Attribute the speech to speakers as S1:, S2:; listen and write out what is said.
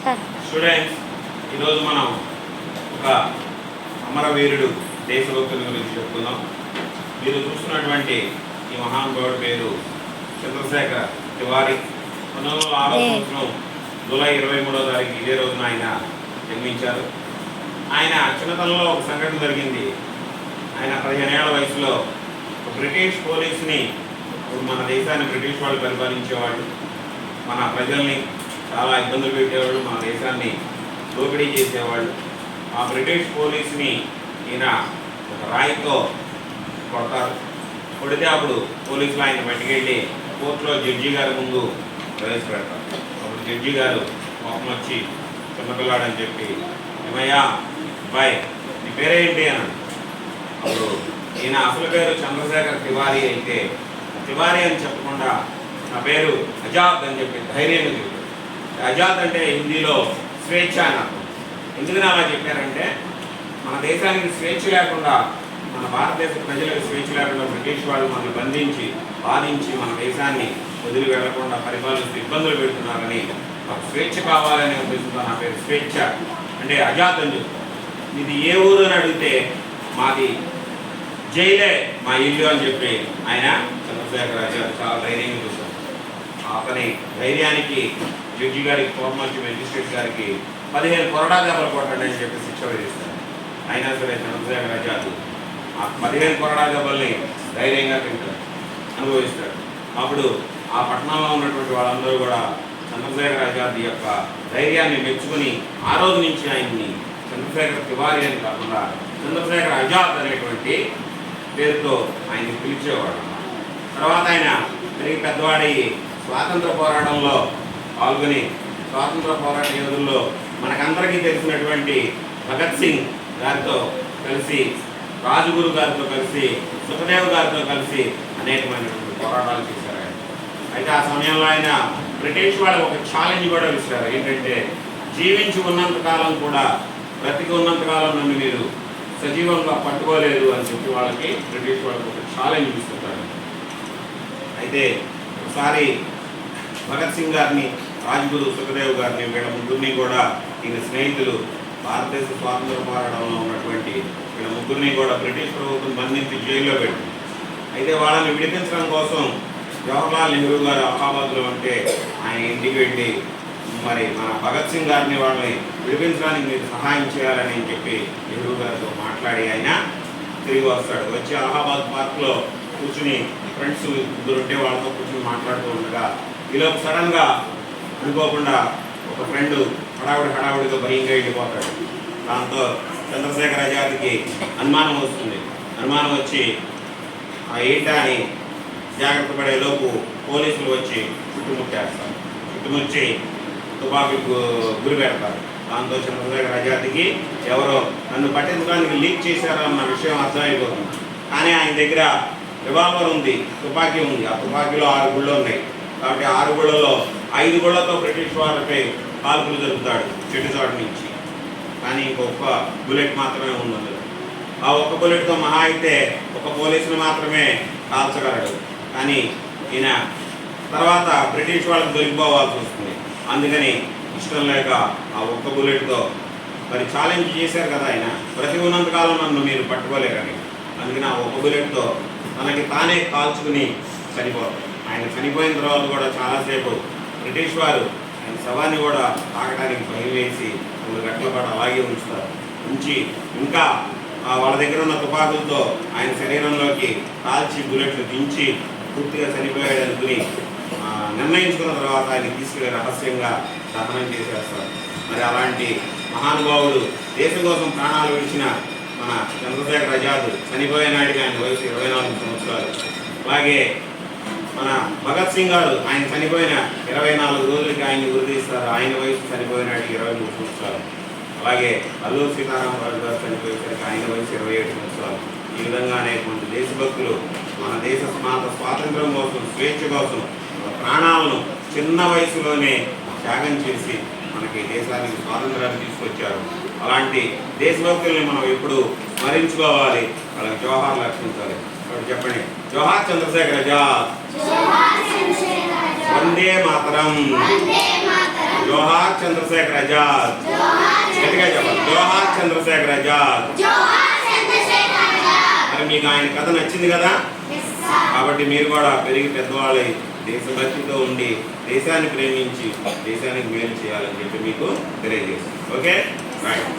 S1: Students, ఈరోజు మనం ఒక అమరవీరుడు దేశభక్తుల గురించి చెప్పుకుందాం. మీరు చూస్తున్నటువంటి ఈ మహానుభావుడి పేరు చంద్రశేఖర్ తివారీ. 1906 సంవత్సరం జూలై 23వ తారీఖు ఇదే రోజున ఆయన జన్మించారు. ఆయన చిన్నతనంలో ఒక సంఘటన జరిగింది. ఆయన 15 ఏళ్ల వయసులో బ్రిటిష్ పోలీసుని, మన దేశాన్ని బ్రిటిష్ వాళ్ళు పరిపాలించేవాళ్ళు, మన ప్రజల్ని చాలా ఇబ్బందులు పెట్టేవాళ్ళు, మన దేశాన్ని దోపిడీ చేసేవాళ్ళు. ఆ బ్రిటిష్ పోలీసుని ఈయన ఒక రాయితో కొడతారు. కొడితే అప్పుడు పోలీసులు ఆయన పట్టుకెళ్ళి కోర్టులో జడ్జి గారి ముందు ప్రవేశపెడతారు. అప్పుడు జడ్జి గారు కోపం వచ్చి, చిన్నపిల్లాడని చెప్పి, ఏమయ్యా అబ్బాయి నీ పేరేంటి అన్నాడు. అప్పుడు ఈయన అసలు పేరు చంద్రశేఖర్ తివారీ అయితే, తివారీ అని చెప్పకుండా నా పేరు ఆజాద్ అని చెప్పి ధైర్యంగా చెప్పారు. ఆజాద్ అంటే హిందీలో స్వేచ్ఛ అని అర్థం. ఎందుకని అలా చెప్పారంటే, మన దేశానికి స్వేచ్ఛ లేకుండా, మన భారతదేశ ప్రజలకు స్వేచ్ఛ లేకుండా బ్రిటిష్ వాళ్ళు మనల్ని బంధించి బాధించి మన దేశాన్ని వదిలి వెళ్లకుండా పరిపాలిస్తూ ఇబ్బందులు పెడుతున్నారని, మాకు స్వేచ్ఛ కావాలనే ఉద్దేశంతో నా పేరు స్వేచ్ఛ అంటే ఆజాద్ అని చెప్తారు. ఇది ఏ ఊరు అని అడిగితే మాది జైలే మా ఇల్లు అని చెప్పి ఆయన చంద్రశేఖర్ ఆజాద్ చాలా ధైర్యంగా చూస్తారు. అతని ధైర్యానికి జడ్జి గారికి, కోపం వచ్చి మెజిస్ట్రేట్ గారికి 15 కొరడా దెబ్బలు కొట్టండి అని చెప్పి శిక్ష విధిస్తారు. అయినా సరే చంద్రశేఖర్ ఆజాద్ ఆ 15 కొరడా దెబ్బల్ని ధైర్యంగా తింటారు, అనుభవిస్తాడు. అప్పుడు ఆ పట్టణంలో ఉన్నటువంటి వాళ్ళందరూ కూడా చంద్రశేఖర్ ఆజాద్ యొక్క ధైర్యాన్ని మెచ్చుకుని ఆ రోజు నుంచి ఆయన్ని చంద్రశేఖర్ తివారీ అని కాకుండా చంద్రశేఖర్ ఆజాద్ అనేటువంటి పేరుతో ఆయన్ని పిలిచేవాడు. తర్వాత ఆయన తిరిగి పెద్దవాడయ్యి స్వాతంత్ర పోరాటంలో పాల్గొని, స్వాతంత్ర పోరాట యోధుల్లో మనకందరికీ తెలిసినటువంటి భగత్ సింగ్ గారితో కలిసి, రాజగురు గారితో కలిసి, సుఖదేవ్ గారితో కలిసి అనేకమైనటువంటి పోరాటాలు చేశారు ఆయన. అయితే ఆ సమయంలో ఆయన బ్రిటిష్ వాళ్ళకి ఒక ఛాలెంజ్ కూడా ఇచ్చారు. ఏంటంటే, జీవించి ఉన్నంతకాలం కూడా, బ్రతికి ఉన్నంతకాలం నన్ను మీరు సజీవంగా పట్టుకోలేదు అని చెప్పి వాళ్ళకి బ్రిటిష్ వాళ్ళకి ఒక ఛాలెంజ్ ఇస్తుంటారు. అయితే ఒకసారి భగత్ సింగ్ గారిని, రాజ్గురు, సుఖదేవ్ గారిని, వీళ్ళ ముగ్గురిని కూడా ఈయన స్నేహితులు భారతదేశ స్వాతంత్ర పోరాటంలో ఉన్నటువంటి వీళ్ళ ముగ్గురిని కూడా బ్రిటిష్ ప్రభుత్వం బంధించి జైల్లో పెట్టి, అయితే వాళ్ళని విడిపించడం కోసం జవహర్లాల్ నెహ్రూ గారు అలహాబాద్లో ఉంటే ఆయన ఇంటికి వెళ్ళి, మరి మన భగత్ సింగ్ గారిని వాళ్ళని విడిపించడానికి మీరు సహాయం చేయాలని చెప్పి నెహ్రూ గారితో మాట్లాడి ఆయన తిరిగి వస్తాడు. వచ్చి అలహాబాద్ పార్క్లో కూర్చుని ఫ్రెండ్స్ ఇద్దరు ఉంటే వాళ్ళతో కూర్చొని మాట్లాడుతూ ఉండగా ఈలోపు సడన్గా అనుకోకుండా ఒక ఫ్రెండ్ హడావుడిగా భయంగా వెళ్ళిపోతాడు. దాంతో చంద్రశేఖర్ ఆజాద్కి అనుమానం వస్తుంది. అనుమానం వచ్చి ఏంటా అని జాగ్రత్త పడేలోపు పోలీసులు వచ్చి చుట్టుముట్టేస్తారు. చుట్టుముచ్చి తుపాకీకి గురి పెడతారు. దాంతో చంద్రశేఖర్ ఆజాద్కి ఎవరో నన్ను పట్టించడానికి లీక్ చేశారన్న విషయం అర్థమైపోతుంది. కానీ ఆయన దగ్గర రివాల్వర్ ఉంది, తుపాకీ ఉంది. ఆ తుపాకీలో 6 గుళ్ళు ఉన్నాయి. కాబట్టి 6 గుళ్ళలో 5 గుళ్ళతో బ్రిటిష్ వాళ్ళపై కాల్పులు జరుపుతాడు చెట్టుచాటు నుంచి. కానీ ఇంకొక బుల్లెట్ మాత్రమే ఉంది. ఆ ఒక్క బుల్లెట్తో మహా అయితే ఒక పోలీసుని మాత్రమే కాల్చగలడు. కానీ ఈయన తర్వాత బ్రిటిష్ వాళ్ళకి దొరికిపోవాల్సి వస్తుంది. అందుకని ఇష్టం లేక ఆ ఒక్క బుల్లెట్తో, మరి ఛాలెంజ్ చేశారు కదా ఆయన, ప్రతి ఉన్నంతకాలం నన్ను మీరు పట్టుకోలేరని, అందుకని ఆ ఒక్క బుల్లెట్తో తనకి తానే కాల్చుకుని చనిపోతారు. ఆయన చనిపోయిన తర్వాత కూడా చాలాసేపు బ్రిటిష్ వారు ఆయన శవాన్ని కూడా తాగడానికి భయం వేసి 3 గంటల పాటు అలాగే ఉంచుతారు. ఉంచి ఇంకా వాళ్ళ దగ్గర ఉన్న తుపాకులతో ఆయన శరీరంలోకి కాల్చి బుల్లెట్లు దించి పూర్తిగా చనిపోయాడు అనుకుని నిర్ణయించుకున్న తర్వాత ఆయన తీసుకెళ్ళి రహస్యంగా దహనం చేసేస్తారు. మరి అలాంటి మహానుభావుడు, దేశం కోసం ప్రాణాలు విడిచిన మన చంద్రశేఖర్ ఆజాద్ చనిపోయే నాటికి ఆయన వయసు 24 సంవత్సరాలు. అలాగే మన భగత్ సింగ్ గారు ఆయన చనిపోయిన 24 రోజులకి ఆయన్ని గుర్తిస్తారు. ఆయన వయసు చనిపోయిన నాటికి 23 సంవత్సరాలు. అలాగే అల్లూరి సీతారామరాజు గారు చనిపోయేసరికి ఆయన వయసు 27 సంవత్సరాలు. ఈ విధంగా అనేకమంది దేశభక్తులు మన దేశ స్వాతంత్రం కోసం, స్వేచ్ఛ కోసం ప్రాణాలను చిన్న వయసులోనే త్యాగం చేసి మనకి దేశానికి స్వాతంత్రాన్ని తీసుకొచ్చారు. అలాంటి దేశభక్తుల్ని మనం ఎప్పుడు స్మరించుకోవాలి, వాళ్ళకి జోహార్లు అర్పించాలి. చెప్పండి, జోహార్ చంద్రశేఖర్ ఆజాద్, వందే మాతరం. జోహార్ చంద్రశేఖర్ ఆజాద్. గట్టిగా చెప్పాలి, జోహార్ చంద్రశేఖర్ ఆజాద్. మరి మీకు ఆయన కథ నచ్చింది కదా, కాబట్టి మీరు కూడా పెరిగి పెద్దవాళ్ళై దేశభక్తితో ఉండి దేశాన్ని ప్రేమించి దేశానికి మేలు చేయాలని చెప్పి మీకు తెలియజేస్తాను. Okay right.